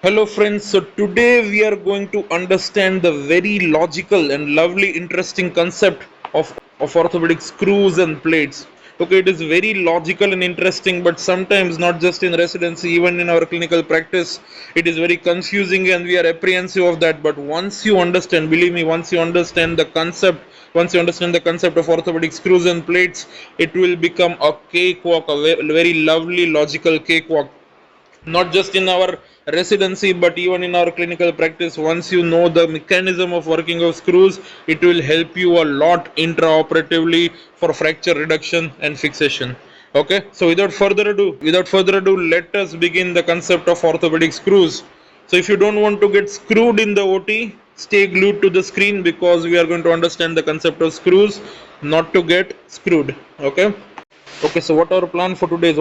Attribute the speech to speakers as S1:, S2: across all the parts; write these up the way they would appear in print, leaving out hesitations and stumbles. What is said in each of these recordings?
S1: Hello friends, so today we are going to understand the very logical and lovely interesting concept of orthopedic screws and plates. Okay, it is very logical and interesting, but sometimes not just in residency, even in our clinical practice, it is very confusing and we are apprehensive of that. But once you understand, believe me, once you understand the concept of orthopedic screws and plates, it will become a cakewalk, a very lovely logical cakewalk, not just in our residency but even in our clinical practice. Once you know the mechanism of working of screws, it will help you a lot intraoperatively for fracture reduction and fixation. Okay, so without further ado, let us begin the concept of orthopedic screws. So if you don't want to get screwed in the OT, stay glued to the screen because we are going to understand the concept of screws, not to get screwed. Okay. Okay, so what our plan for today is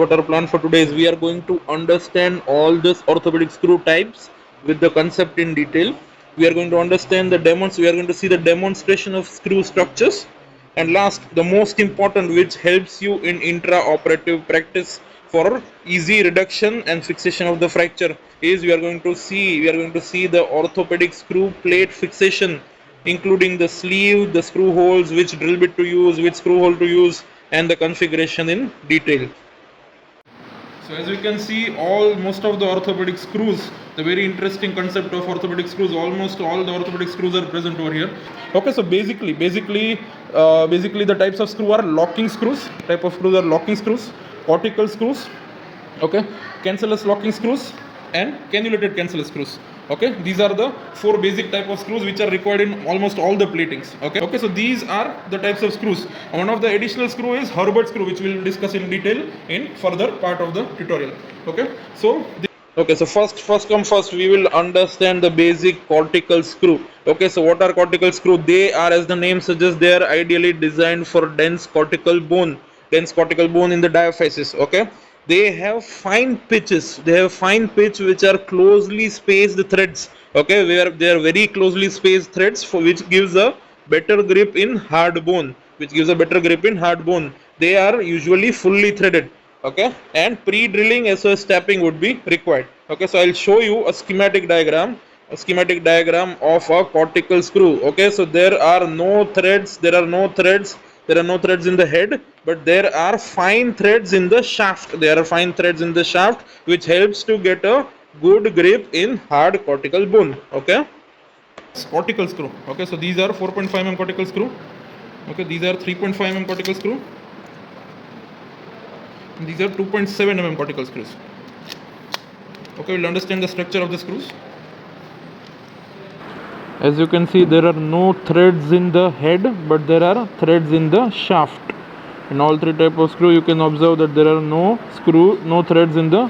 S1: we are going to understand all this orthopedic screw types with the concept in detail. We are going to understand the demos. We are going to see the demonstration of screw structures, and last, the most important, which helps you in intra-operative practice for easy reduction and fixation of the fracture, is we are going to see the orthopedic screw plate fixation, including the sleeve, the screw holes, which drill bit to use, which screw hole to use, and the configuration in detail. So as we can see, most of the orthopedic screws, the very interesting concept of orthopedic screws, almost all the orthopedic screws are present over here. Okay, so basically the types of screw are locking screws. Cortical screws, okay, cancellous locking screws, and cannulated cancellous screws. Okay, these are the four basic type of screws which are required in almost all the platings. Okay, so these are the types of screws. One of the additional screw is Herbert screw, which we will discuss in detail in further part of the tutorial. Okay, so first come first, we will understand the basic cortical screw. Okay, so what are cortical screw? They are, as the name suggests, they are ideally designed for dense cortical bone in the diaphysis. Okay, they have fine pitch which are closely spaced threads. Okay, where they are very closely spaced threads, for which gives a better grip in hard bone. They are usually fully threaded. Okay, and pre-drilling as well as tapping would be required. Okay, so I'll show you a schematic diagram of a cortical screw. Okay, so there are no threads in the head, but there are fine threads in the shaft, which helps to get a good grip in hard cortical bone. Okay, cortical screw. Okay, so these are 4.5 mm cortical screw. Okay, these are 3.5 mm cortical screw. These are 2.7 mm cortical screws. Okay, we'll understand the structure of the screws. As you can see, there are no threads in the head, but there are threads in the shaft. In all three type of screw, you can observe that there are no threads in the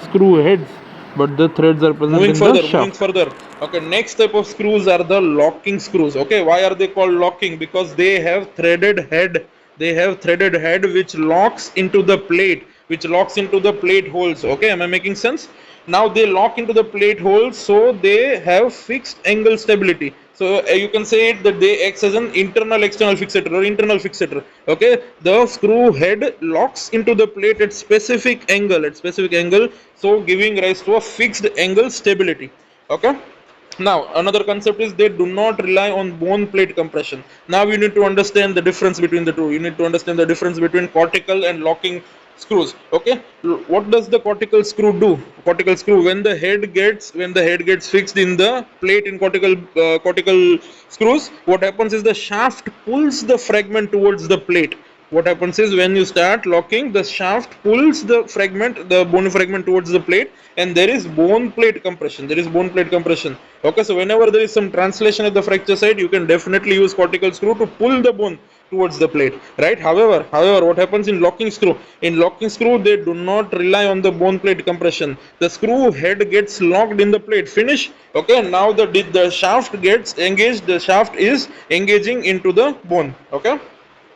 S1: screw heads, but the threads are present in the shaft. Moving further. Okay, next type of screws are the locking screws. Okay, why are they called locking? Because they have threaded head. Which locks into the plate holes. Okay, am I making sense? Now they lock into the plate holes, so they have fixed angle stability. So you can say it that they act as an internal external fixator. Okay, the screw head locks into the plate at specific angle, so giving rise to a fixed angle stability. Okay, now another concept is they do not rely on bone plate compression. Now you need to understand the difference between the two. You need to understand the difference between cortical and locking screws. Okay, what does the cortical screw do? Cortical screw, when the head gets fixed in the plate in cortical screws, what happens is the shaft pulls the fragment towards the plate. What happens is, when you start locking, the shaft pulls the bone fragment towards the plate, and there is bone plate compression. Okay, so whenever there is some translation at the fracture site, you can definitely use cortical screw to pull the bone towards the plate, right? However, what happens in locking screw? In locking screw, they do not rely on the bone plate compression. The screw head gets locked in the plate. Finish. Okay, now the shaft gets engaged. The shaft is engaging into the bone. Okay,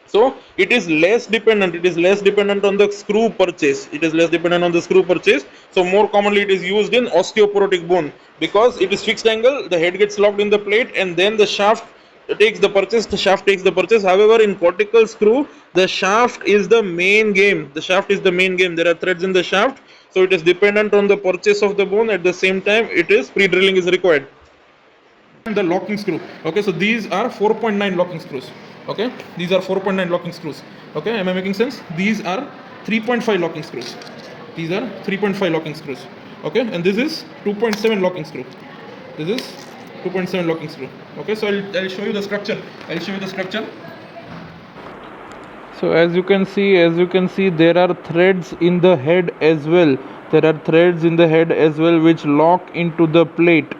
S1: so it is less dependent on the screw purchase. So more commonly it is used in osteoporotic bone, because it is fixed angle, the head gets locked in the plate, and then the shaft takes the purchase. However, in cortical screw, the shaft is the main game. There are threads in the shaft, So it is dependent on the purchase of the bone. At the same time, it is pre-drilling is required. And the locking screw. Okay, so these are 4.9 locking screws. Okay, these are 4.9 locking screws. Okay, am I making sense? These are 3.5 locking screws. These are 3.5 locking screws. Okay, and this is 2.7 locking screw. This is 2.7 locking screw. Okay, so I'll show you the structure. I'll show you the structure. So as you can see, there are threads in the head as well. There are threads in the head as well which lock into the plate.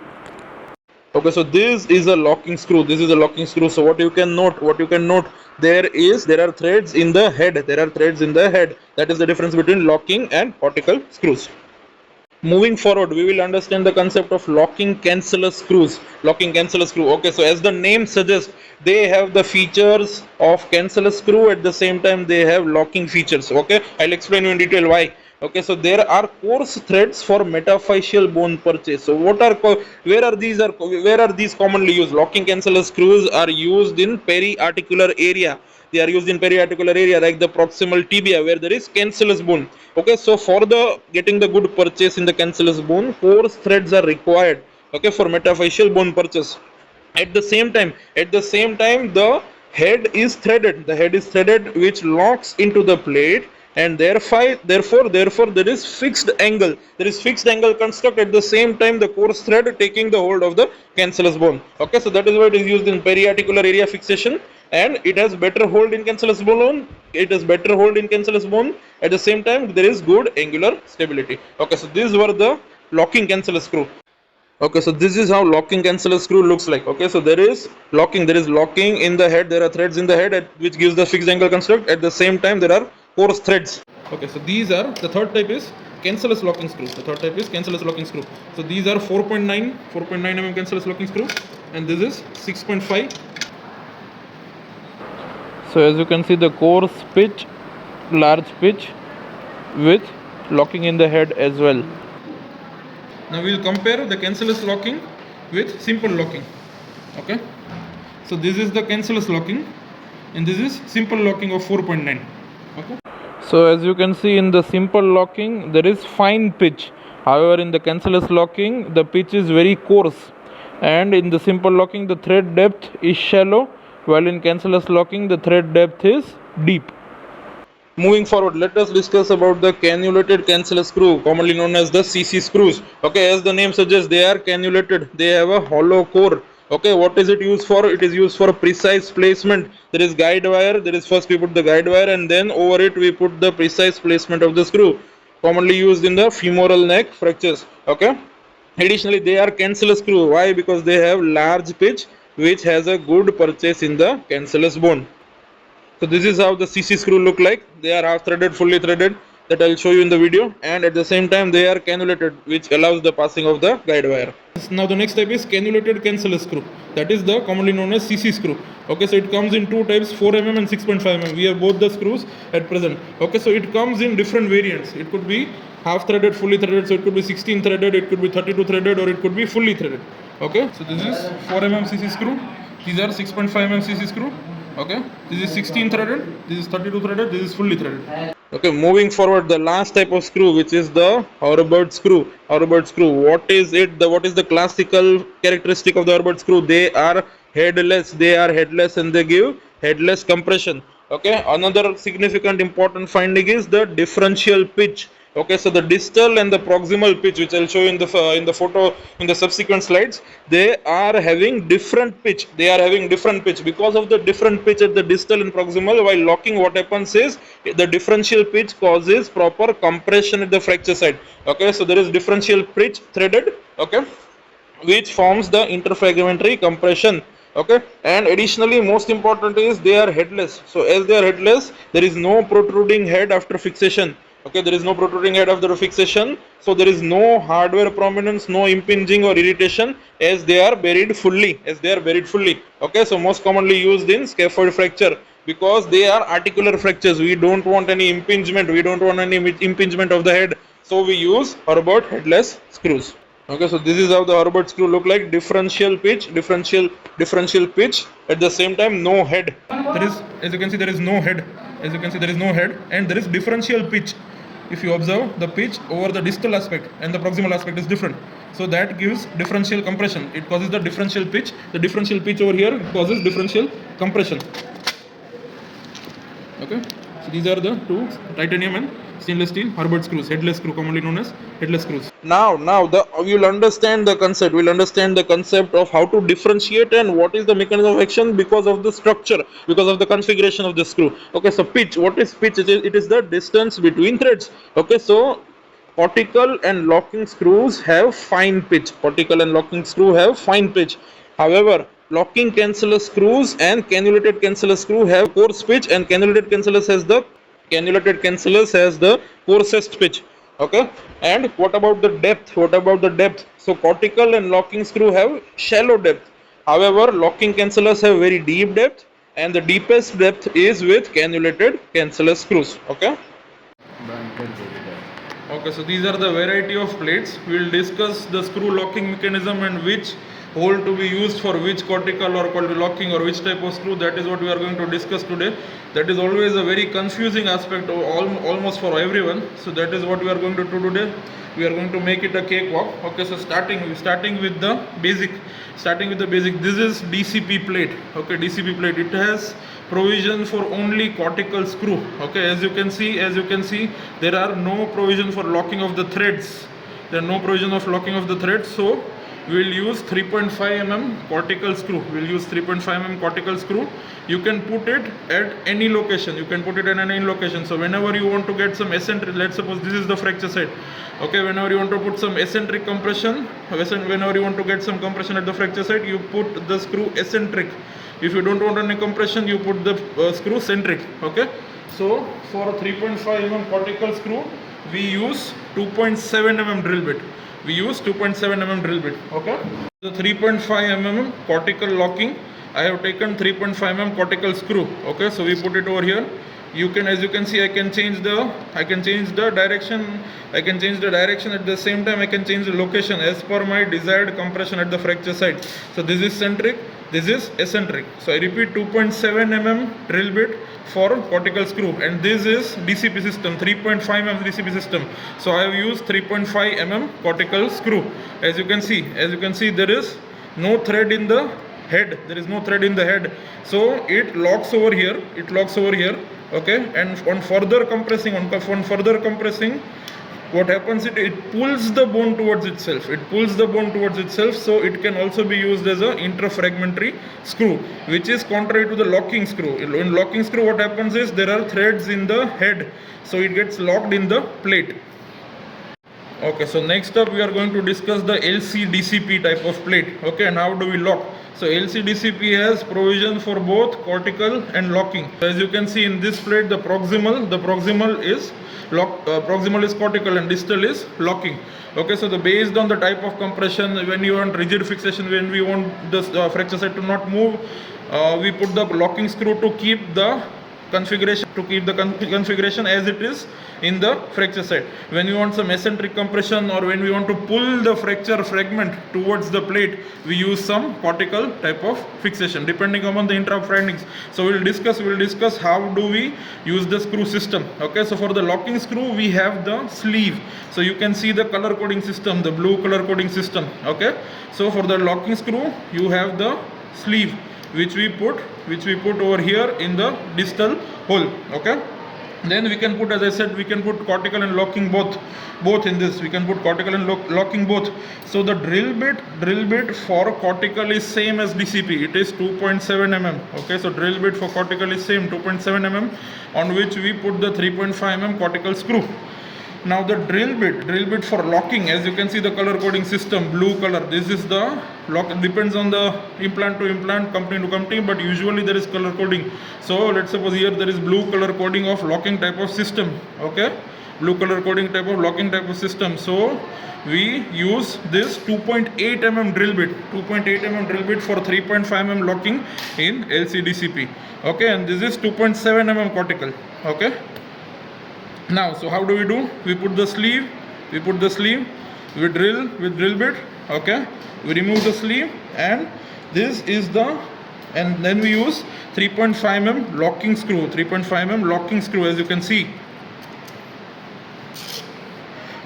S1: Okay, so this is a locking screw. This is a locking screw. So what you can note, there are threads in the head. There are threads in the head. That is the difference between locking and cortical screws. Moving forward, we will understand the concept of locking cancellous screws. Locking cancellous screw. Okay, so as the name suggests, they have the features of cancellous screw. At the same time, they have locking features. Okay, I'll explain you in detail why. Okay, so there are coarse threads for metaphyseal bone purchase. So where are these commonly used? Locking cancellous screws are used in periarticular area. They are used in periarticular area like the proximal tibia where there is cancellous bone. Okay, so for the getting the good purchase in the cancellous bone, coarse threads are required. Okay, for metaphyseal bone purchase. At the same time, the head is threaded. The head is threaded, which locks into the plate, and therefore there is fixed angle. There is fixed angle construct. At the same time, the coarse thread taking the hold of the cancellous bone. Okay, so that is why it is used in periarticular area fixation, and it has better hold in cancellous bone. It has better hold in cancellous bone. At the same time, there is good angular stability. Okay, so these were the locking cancellous screw. Okay, so this is how locking cancellous screw looks like. Okay, so there is locking in the head. There are threads in the head which gives the fixed angle construct. At the same time, there are coarse threads. Okay, so these are the third type is cancellous locking screw. The third type is cancellous locking screw. So these are 4.9 mm cancellous locking screw, and this is 6.5. So as you can see, the coarse pitch, large pitch with locking in the head as well. Now we will compare the cancellous locking with simple locking. Okay, so this is the cancellous locking, and this is simple locking of 4.9. Okay, so as you can see, in the simple locking there is fine pitch. However, in the cancellous locking the pitch is very coarse, and in the simple locking the thread depth is shallow, while in cancellous locking the thread depth is deep. Moving forward, let us discuss about the cannulated cancellous screw, commonly known as the CC screws. Okay, as the name suggests, they are cannulated. They have a hollow core. Okay, what is it used for? It is used for precise placement. There is guide wire. There is first we put the guide wire, and then over it we put the precise placement of the screw. Commonly used in the femoral neck fractures. Okay. Additionally, they are cancellous screw. Why? Because they have large pitch, which has a good purchase in the cancellous bone. So this is how the CC screw look like. They are half threaded, fully threaded, that I will show you in the video, and at the same time they are cannulated, which allows the passing of the guide wire. Now the next type is cannulated cancellous screw. That is the commonly known as CC screw. Okay, so it comes in two types, 4 mm and 6.5 mm. We have both the screws at present. Okay, so it comes in different variants. It could be half threaded, fully threaded, so it could be 16 threaded, it could be 32 threaded, or it could be fully threaded. Okay, so this is 4 mm CC screw. These are 6.5 mm CC screw. Okay, this is 16 threaded, this is 32 threaded, this is fully threaded. Okay, moving forward, the last type of screw, which is the Herbert screw. Herbert screw, what is it? What is the classical characteristic of the Herbert screw? They are headless. And they give headless compression. Okay, another significant important finding is the differential pitch. Okay, so the distal and the proximal pitch, which I'll show you in the photo in the subsequent slides, they are having different pitch. Because of the different pitch at the distal and proximal. While locking, what happens is the differential pitch causes proper compression at the fracture site. Okay, so there is differential pitch threaded. Okay, which forms the interfragmentary compression. Okay, and additionally, most important is they are headless. So as they are headless, there is no protruding head after fixation. Okay, there is no protruding head after fixation, so there is no hardware prominence, no impinging or irritation, as they are buried fully. Okay, so most commonly used in scaphoid fracture, because they are articular fractures. We don't want any impingement. Of the head, so we use Herbert headless screws. Okay, so this is how the Herbert screw look like. Differential pitch. At the same time, no head. There is, as you can see, there is no head. And there is differential pitch. if you observe, the pitch over the distal aspect and the proximal aspect is different. So that gives differential compression. It causes the differential pitch. The differential pitch over here causes differential compression. Okay. So these are the two titanium and stainless steel Herbert screws, headless screw, commonly known as headless screws. Now we'll understand the concept. We'll understand the concept of how to differentiate and what is the mechanism of action because of the structure, because of the configuration of the screw. Okay, so pitch. What is pitch? It is the distance between threads. Okay, so cortical and locking screws have fine pitch. Cortical and locking screw have fine pitch. However, locking cancellous screws and cannulated cancellous screw have coarse pitch, and cannulated cancellous has the coarsest pitch. Okay, and what about the depth? So cortical and locking screw have shallow depth. However, locking cancellous have very deep depth, and the deepest depth is with cannulated cancellous screws. Okay. Okay, so these are the variety of plates. We will discuss the screw locking mechanism and which hole to be used for which cortical or locking or which type of screw. That is what we are going to discuss today. That is always a very confusing aspect of almost for everyone. So that is what we are going to do today. We are going to make it a cakewalk. Okay, so starting with the basic. This is DCP plate. Okay, DCP plate. It has provision for only cortical screw. Okay, as you can see, there are no provision for locking of the threads. So we will use 3.5 mm cortical screw. You can put it at any location. So whenever you want to get some eccentric, let's suppose this is the fracture side. Okay, whenever you want to put some eccentric compression, whenever you want to get some compression at the fracture side, you put the screw eccentric. If you don't want any compression, you put the screw centric. Okay, so for a 3.5 mm cortical screw, we use 2.7 mm drill bit. Okay, the 3.5 mm cortical locking, I have taken 3.5 mm cortical screw. Okay, so we put it over here. As you can see, I can change the direction. At the same time, I can change the location as per my desired compression at the fracture side. So this is centric, this is eccentric. So I repeat, 2.7 mm drill bit for cortical screw, and this is DCP system, 3.5 mm DCP system. So I have used 3.5 mm cortical screw. As you can see, there is no thread in the head. So it locks over here. Okay, and on further compressing, what happens, it pulls the bone towards itself. So it can also be used as a interfragmentary screw, which is contrary to the locking screw. In locking screw, what happens is there are threads in the head, so it gets locked in the plate. Okay, so next up we are going to discuss the LCDCP type of plate. Okay, and how do we lock? So LCDCP has provision for both cortical and locking. As you can see in this plate, the proximal is cortical and distal is locking. Okay, so based on the type of compression, when you want rigid fixation, when we want the fracture side to not move, we put the locking screw to keep the configuration as it is in the fracture side. When you want some eccentric compression, or when we want to pull the fracture fragment towards the plate, we use some cortical type of fixation depending upon the interrupt findings. So we'll discuss how do we use the screw system. Okay, so for the locking screw, we have the sleeve. So you can see the color coding system, the blue color coding system. Okay, so for the locking screw, you have the sleeve, which we put over here in the distal hole. Okay, then we can put, as I said, we can put cortical and locking both in this. We can put cortical and locking both. So the drill bit for cortical is same as DCP. It is 2.7 mm. Okay, so drill bit for cortical is same, 2.7 mm, on which we put the 3.5 mm cortical screw. Now the drill bit for locking, as you can see the color coding system, blue color. This is the lock. It depends on the implant to implant, company to company, but usually there is color coding. So let's suppose here there is blue color coding of locking type of system. Okay, blue color coding type of locking type of system. So we use this 2.8 mm drill bit for 3.5 mm locking in LCDCP. Okay, and this is 2.7 mm cortical. Okay. Now, so how do we do? We put the sleeve, we drill with drill bit. Okay, we remove the sleeve, and this is and then we use 3.5 mm locking screw, as you can see.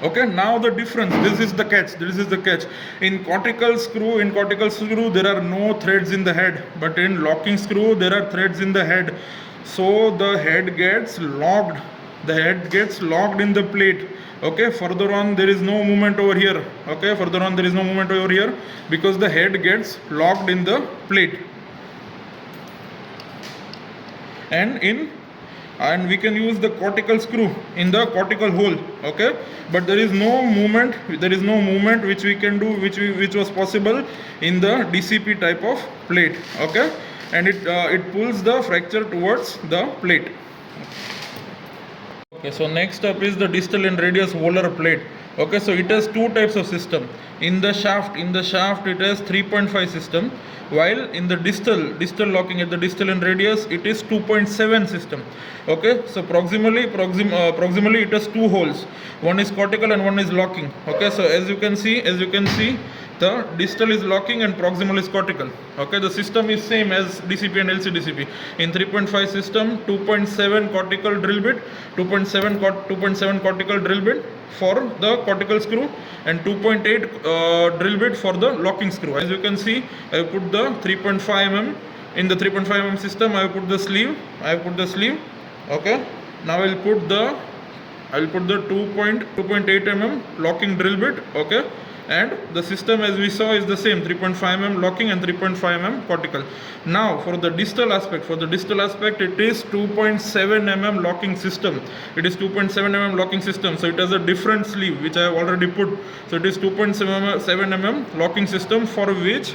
S1: Okay, now the difference, this is the catch. In cortical screw there are no threads in the head, but in locking screw there are threads in the head. So the head gets locked in the plate. Okay, further on there is no movement over here. Okay, further on there is no movement over here because the head gets locked in the plate. And we can use the cortical screw in the cortical hole. Okay, but there is no movement which we can do, which was possible in the DCP type of plate. Okay, and it pulls the fracture towards the plate. Okay, so next up is the distal and radius volar plate. Okay, so it has two types of system. In the shaft it has 3.5 system, while in the distal locking at the distal and radius it is 2.7 system. Okay, so proximally it has two holes. One is cortical and one is locking. Okay, so as you can see, the distal is locking and proximal is cortical. Okay, the system is same as DCP and LCDCP. In 3.5 system, 2.7 cortical drill bit, 2.7 cortical drill bit for the cortical screw, and 2.8 drill bit for the locking screw. As you can see, I put the 3.5 mm in the 3.5 mm system. I put the sleeve. Okay, now I'll put the 2.8 mm locking drill bit. Okay, and the system as we saw is the same, 3.5 mm locking and 3.5 mm cortical. Now for the distal aspect, it is 2.7 mm locking system. So it has a different sleeve which I have already put. So it is 2.7 mm locking system for which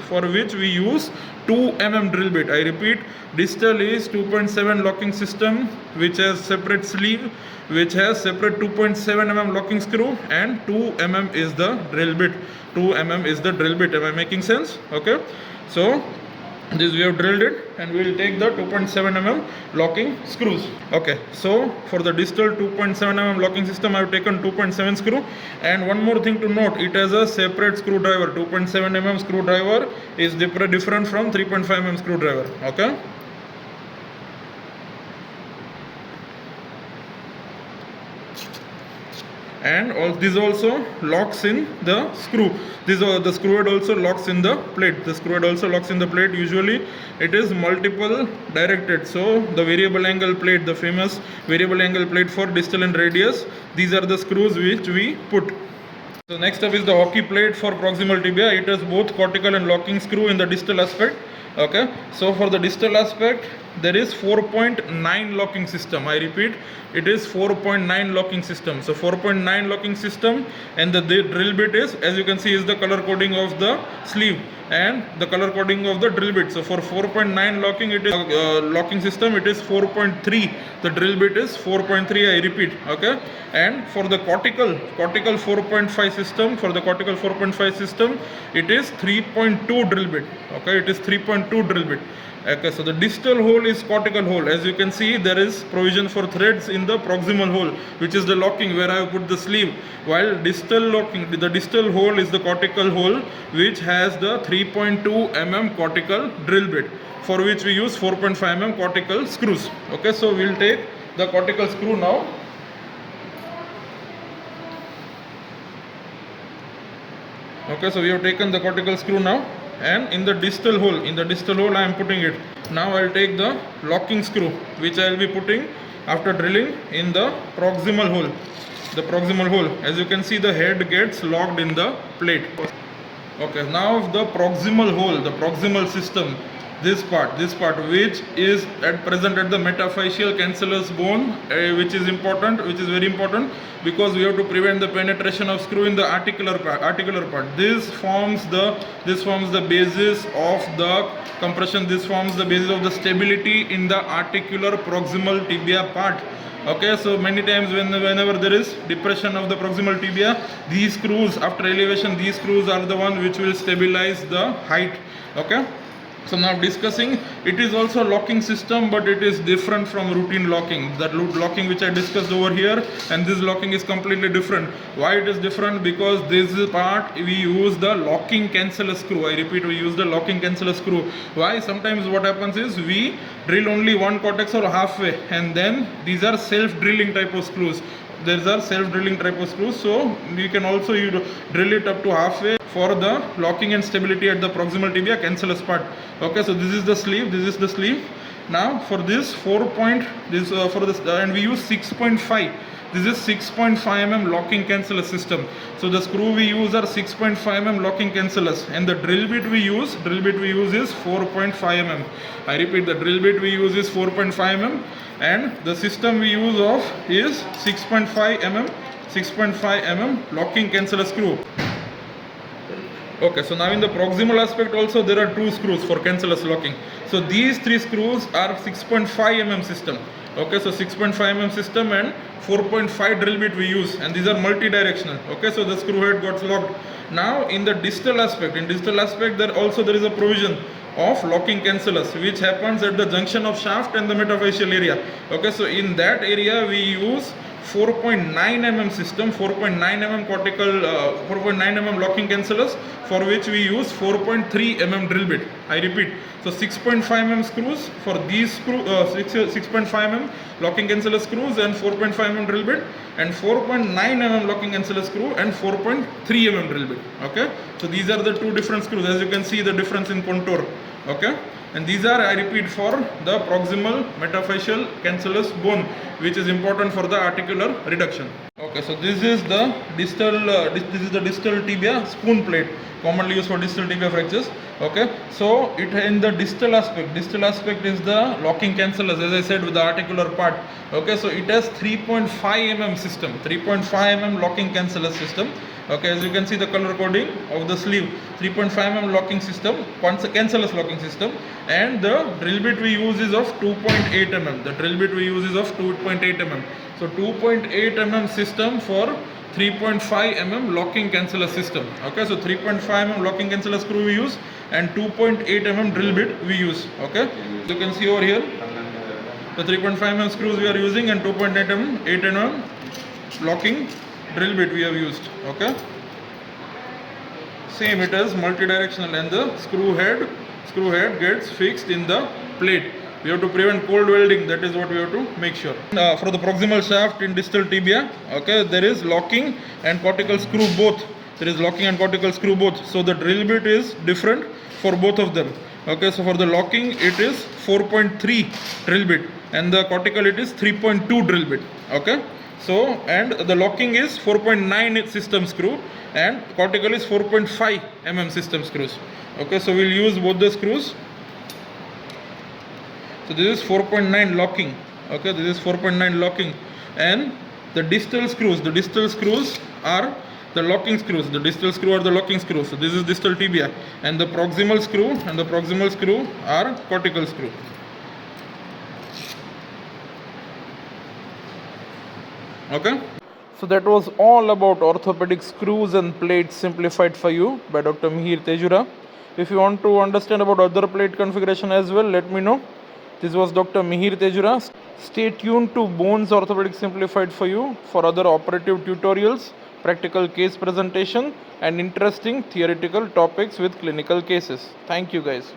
S1: we use 2 mm drill bit. I repeat, distal is 2.7 locking system which has separate sleeve, which has separate 2.7 mm locking screw, and 2 mm is the drill bit. Am I making sense? Okay, so this we have drilled it, and we will take the 2.7 mm locking screws. Okay, so for the distal 2.7 mm locking system I have taken 2.7 screw. And one more thing to note, it has a separate screwdriver. 2.7 mm screwdriver is different from 3.5 mm screwdriver. Okay, and this also locks in the screw. The screw head also locks in the plate. Usually it is multiple directed. So the variable angle plate, the famous variable angle plate for distal and radius, these are the screws which we put. So next up is the hockey plate for proximal tibia. It has both cortical and locking screw in the distal aspect. Okay, so for the distal aspect there is 4.9 locking system. I repeat, it is 4.9 locking system. So 4.9 locking system, and the drill bit is, as you can see, is the color coding of the sleeve and the color coding of the drill bit. So for 4.9 locking, it is locking system, it is 4.3. The drill bit is 4.3. I repeat. Okay, and for the cortical 4.5 system, it is 3.2 drill bit. Okay, it is 3.2 drill bit. Okay, so the distal hole is cortical hole. As you can see, there is provision for threads in the proximal hole, which is the locking where I have put the sleeve, while distal locking, the distal hole is the cortical hole which has the 3.2 mm cortical drill bit, for which we use 4.5 mm cortical screws. Okay, so we will take the cortical screw now. Okay, so we have taken the cortical screw now, and in the distal hole I am putting it. Now I will take the locking screw which I will be putting after drilling in the proximal hole. As you can see, the head gets locked in the plate. Okay, now the proximal hole, the proximal system, this part which is at present at the metaphyseal cancellous bone, which is very important, because we have to prevent the penetration of screw in the articular part. This forms the basis of the compression. This forms the basis of the stability in the articular proximal tibia part. Okay, so many times whenever there is depression of the proximal tibia, these screws, after elevation, these screws are the one which will stabilize the height. Okay, so now discussing, it is also locking system, but it is different from routine locking. That locking which I discussed over here, and this locking is completely different. Why it is different? Because this part we use the locking cancellous screw. I repeat, we use the locking cancellous screw. Why? Sometimes what happens is we drill only one cortex or halfway, and then these are self-drilling type of screws. There's are self-drilling type of screws, so you can also drill it up to halfway for the locking and stability at the proximal tibia cancellous part. Okay, so this is the sleeve, this is the sleeve. Now for this 4 point, this for this and we use 6.5. This is 6.5 mm locking cancellous system. So the screw we use are 6.5 mm locking cancellous, and the drill bit we use is 4.5 mm. I repeat, the drill bit we use is 4.5 mm, and the system we use of is 6.5 mm locking cancellous screw. Okay, so now in the proximal aspect also there are two screws for cancellous locking. So these three screws are 6.5 mm system. Okay, so 6.5 mm system and 4.5 drill bit we use, and these are multi-directional. Okay, so the screw head got locked. Now in the distal aspect, there is a provision of locking cancellous which happens at the junction of shaft and the metaphyseal area. Okay, so in that area we use 4.9 mm system, 4.9 mm cortical, 4.9 mm locking cancellous, for which we use 4.3 mm drill bit. I repeat, so 6.5 mm screws for these 6.5 mm locking cancellous screws and 4.5 mm drill bit, and 4.9 mm locking cancellous screw and 4.3 mm drill bit. Okay, so these are the two different screws. As you can see the difference in contour. Okay, and these are, I repeat, for the proximal metaphyseal cancellous bone, which is important for the articular reduction. Okay, so this is the distal this is the distal tibia spoon plate, commonly used for distal tibia fractures. Okay, so it in the distal aspect is the locking cancellous, as I said, with the articular part. Okay, so it has 3.5 mm system, 3.5 mm locking cancellous system. Okay, as you can see the color coding of the sleeve, 3.5 mm locking system, cancellous locking system, and the drill bit we use is of 2.8 mm. The drill bit we use is of 2.8 mm. So 2.8 mm system for 3.5 mm locking cancellous system. Okay, so 3.5 mm locking cancellous screw we use and 2.8 mm drill bit we use. Okay, you can see over here the 3.5 mm screws we are using and 2.8 mm, 8 mm locking drill bit we have used. Okay, same, it is multi-directional, and the screw head gets fixed in the plate. We have to prevent cold welding, that is what we have to make sure. For the proximal shaft in distal tibia, okay, there is locking and cortical screw both. There is locking and cortical screw both. So the drill bit is different for both of them. Okay, so for the locking it is 4.3 drill bit, and the cortical it is 3.2 drill bit. Okay, so and the locking is 4.9 system screw and cortical is 4.5 mm system screws. Okay, so we'll use both the screws. So this is 4.9 locking. Okay, this is 4.9 locking, and the distal screws are the locking screws. The distal screw are the locking screws. So this is distal tibia, and the proximal screw are cortical screw. Okay, so that was all about orthopedic screws and plates simplified for you by Dr. Mihir Tejura. If you want to understand about other plate configuration as well, let me know. This was Dr. Mihir Tejura. Stay tuned to Bones Orthopedics Simplified for you for other operative tutorials, practical case presentation, and interesting theoretical topics with clinical cases. Thank you guys.